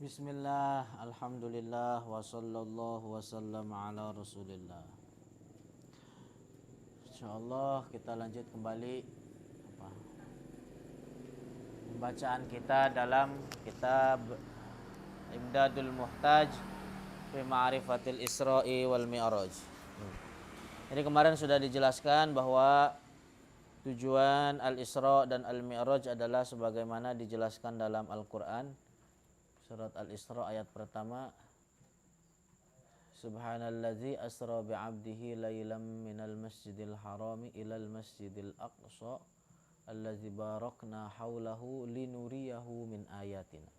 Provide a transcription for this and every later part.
Bismillah, alhamdulillah, wa sallallahu wa sallam ala rasulillah. InsyaAllah kita lanjut kembali pembacaan kita dalam kitab Imdadul Muhtaj fi Ma'rifatil Isra'i wal Mi'raj. Jadi kemarin sudah dijelaskan bahwa tujuan Al-Isra dan Al-Mi'raj adalah sebagaimana dijelaskan dalam Al-Quran. Surat Al-Isra ayat pertama, Subhanallazi asra bi'abdihi laylam minal masjidil harami ilal masjidil aqsa allazi barakna haulahu linuriyahu min ayatina.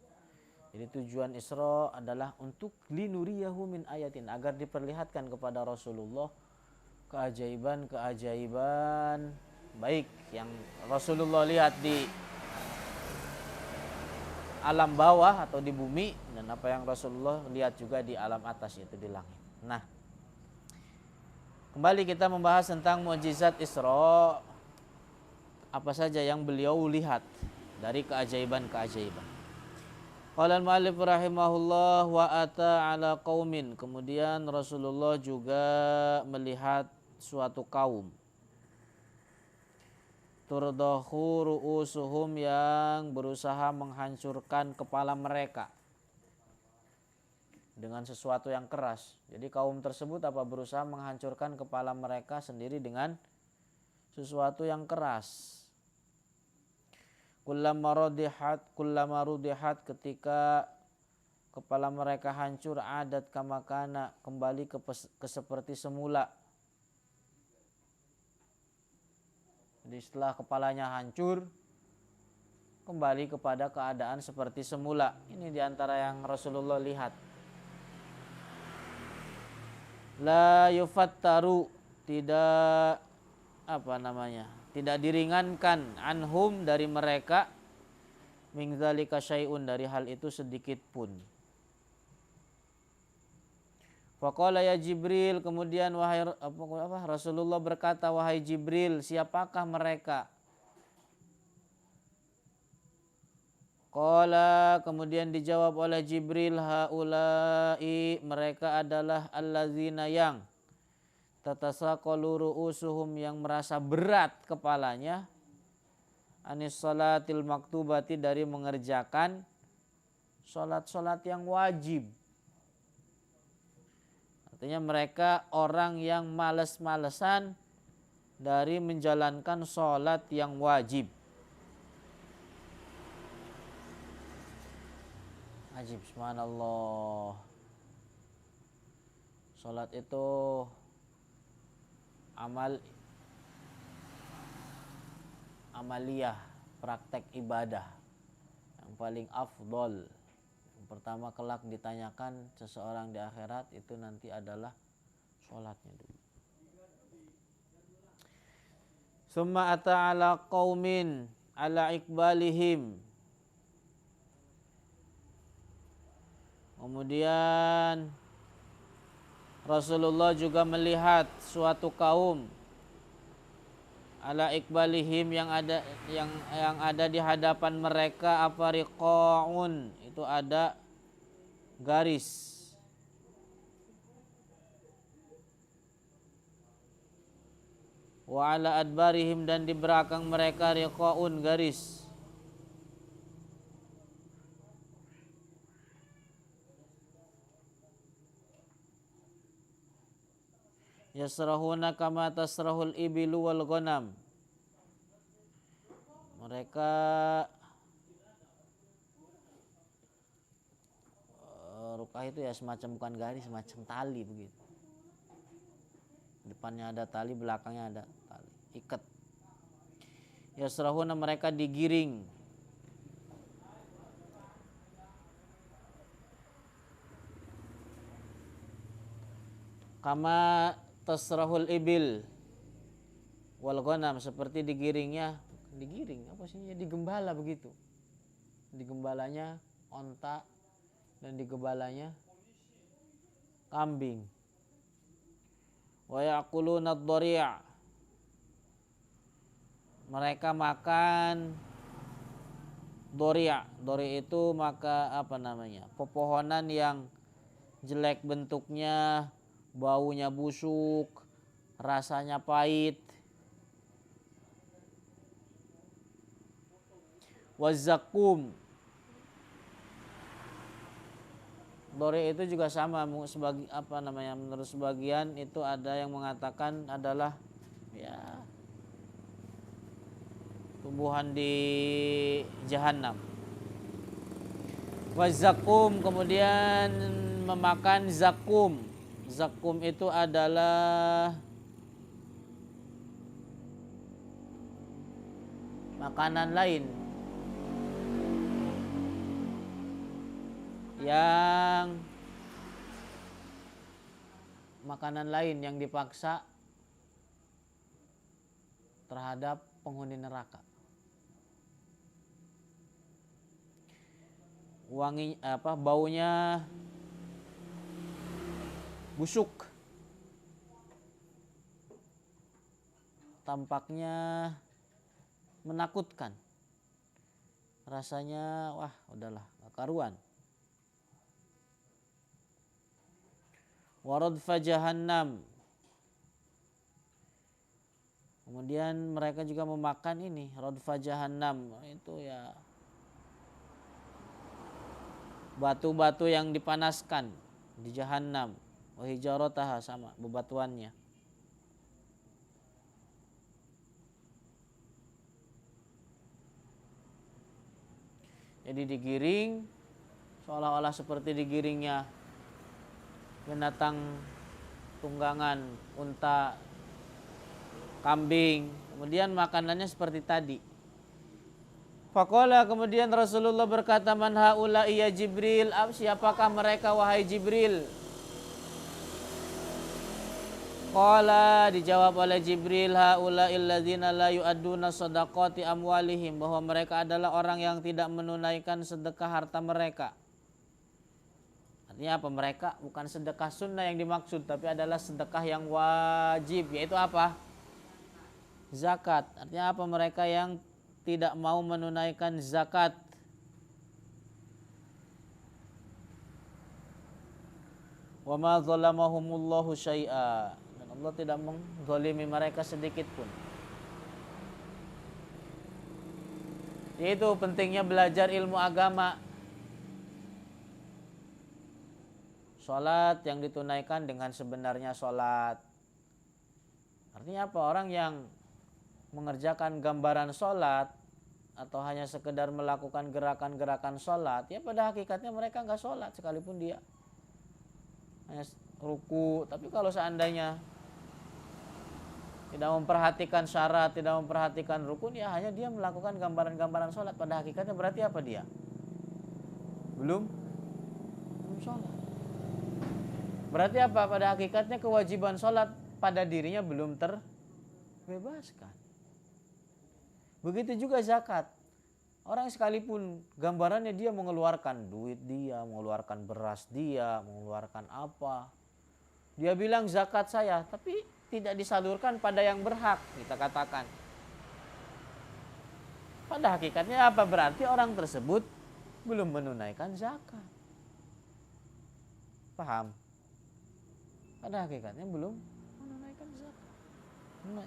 Jadi tujuan Isra adalah untuk linuriyahu min ayatina, agar diperlihatkan kepada Rasulullah keajaiban-keajaiban baik yang Rasulullah lihat di alam bawah atau di bumi, dan apa yang Rasulullah lihat juga di alam atas, yaitu di langit. Nah, kembali kita membahas tentang mukjizat Isra, apa saja yang beliau lihat dari keajaiban-keajaiban. Qala al-mu'allif rahimahullah wa ata ala qaumin, kemudian Rasulullah juga melihat suatu kaum, turdahu ru'usuhum, yang berusaha menghancurkan kepala mereka dengan sesuatu yang keras. Jadi kaum tersebut berusaha menghancurkan kepala mereka sendiri dengan sesuatu yang keras. Kullama rudihat, ketika kepala mereka hancur, adat kamakana, kembali ke seperti semula. Jadi setelah kepalanya hancur, kembali kepada keadaan seperti semula. Ini diantara yang Rasulullah lihat. La yufattaru, tidak tidak diringankan, anhum, dari mereka, min dzalika syai'un, dari hal itu sedikit pun. Faqala ya Jibril, kemudian Rasulullah berkata, wahai Jibril, siapakah mereka? Qala, kemudian dijawab oleh Jibril, haula'i, mereka adalah allazina, yang tatasaqalu ru'usuhum, yang merasa berat kepalanya, anis salatil maktubati, dari mengerjakan salat-salat yang wajib. Artinya mereka orang yang males-malesan dari menjalankan sholat yang wajib. Ajib, subhanallah. Sholat itu amaliyah, praktek ibadah yang paling afdol. Pertama kelak ditanyakan seseorang di akhirat itu nanti adalah sholatnya dulu. Summa ata ala qaumin ala ikbalihim, kemudian Rasulullah juga melihat suatu kaum, ala ikbalihim, yang ada di hadapan mereka, riqaun, itu ada garis. Wa ala adbarihim, dan di belakang mereka, riqaun, garis. Yasrahuna kama tasrahul ibilu wal ghanam, mereka rukah itu ya semacam, bukan garis, semacam tali begitu. Depannya ada tali, belakangnya ada tali, ikat. Yasrahuna, mereka digiring. Kama tasrahul ibil wal ghanam, seperti digiring, apa sih, digembala begitu. Digembalanya onta dan digembalanya kambing. Wa yaquluna ad-dhari', mereka makan Dori' itu maka apa namanya? Pepohonan yang jelek bentuknya, baunya busuk, rasanya pahit. Wazakum. Dori itu juga sama, sebagai apa namanya? Menurut sebagian itu ada yang mengatakan adalah ya tumbuhan di Jahannam. Wazakum, kemudian memakan zakum. Zakum itu adalah makanan lain yang dipaksa terhadap penghuni neraka. Baunya busuk, tampaknya menakutkan, rasanya wah udahlah gak karuan. Waradfa jahannam, kemudian mereka juga memakan ini radfa jahannam, itu ya batu-batu yang dipanaskan di Jahannam. Wa hijarataha, sama bebatuannya. Jadi digiring seolah-olah seperti digiringnya binatang tunggangan, unta, kambing. Kemudian makanannya seperti tadi. Faqala, kemudian Rasulullah berkata, man haula ya Jibril, siapakah mereka wahai Jibril? Qala, dijawab oleh Jibril, haula illadzina la yu'adduna shadaqati amwalihim, bahwa mereka adalah orang yang tidak menunaikan sedekah harta mereka. Artinya apa? Mereka bukan sedekah sunnah yang dimaksud, tapi adalah sedekah yang wajib, yaitu apa? Zakat. Artinya apa? Mereka yang tidak mau menunaikan zakat. Wa ma zalamahumullahu syai'a, dan Allah tidak menzalimi mereka sedikit pun. Yaitu pentingnya belajar ilmu agama. Salat yang ditunaikan dengan sebenarnya salat. Artinya apa? Orang yang mengerjakan gambaran salat atau hanya sekedar melakukan gerakan-gerakan salat, ya pada hakikatnya mereka enggak salat sekalipun dia hanya ruku. Tapi kalau seandainya tidak memperhatikan syarat, tidak memperhatikan rukun, ya hanya dia melakukan gambaran-gambaran salat, pada hakikatnya berarti apa dia? Belum salat. Berarti apa? Pada hakikatnya kewajiban salat pada dirinya belum terbebaskan. Begitu juga zakat. Orang sekalipun gambarannya dia mengeluarkan duit dia, mengeluarkan beras dia, mengeluarkan apa, dia bilang zakat saya, tapi tidak disalurkan pada yang berhak, kita katakan. Pada hakikatnya apa? Berarti orang tersebut belum menunaikan zakat. Paham? Pada hakikatnya belum menunaikan zakat.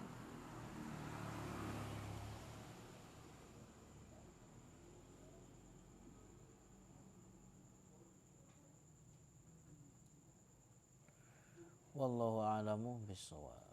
Wallahu a'lamu bishawab.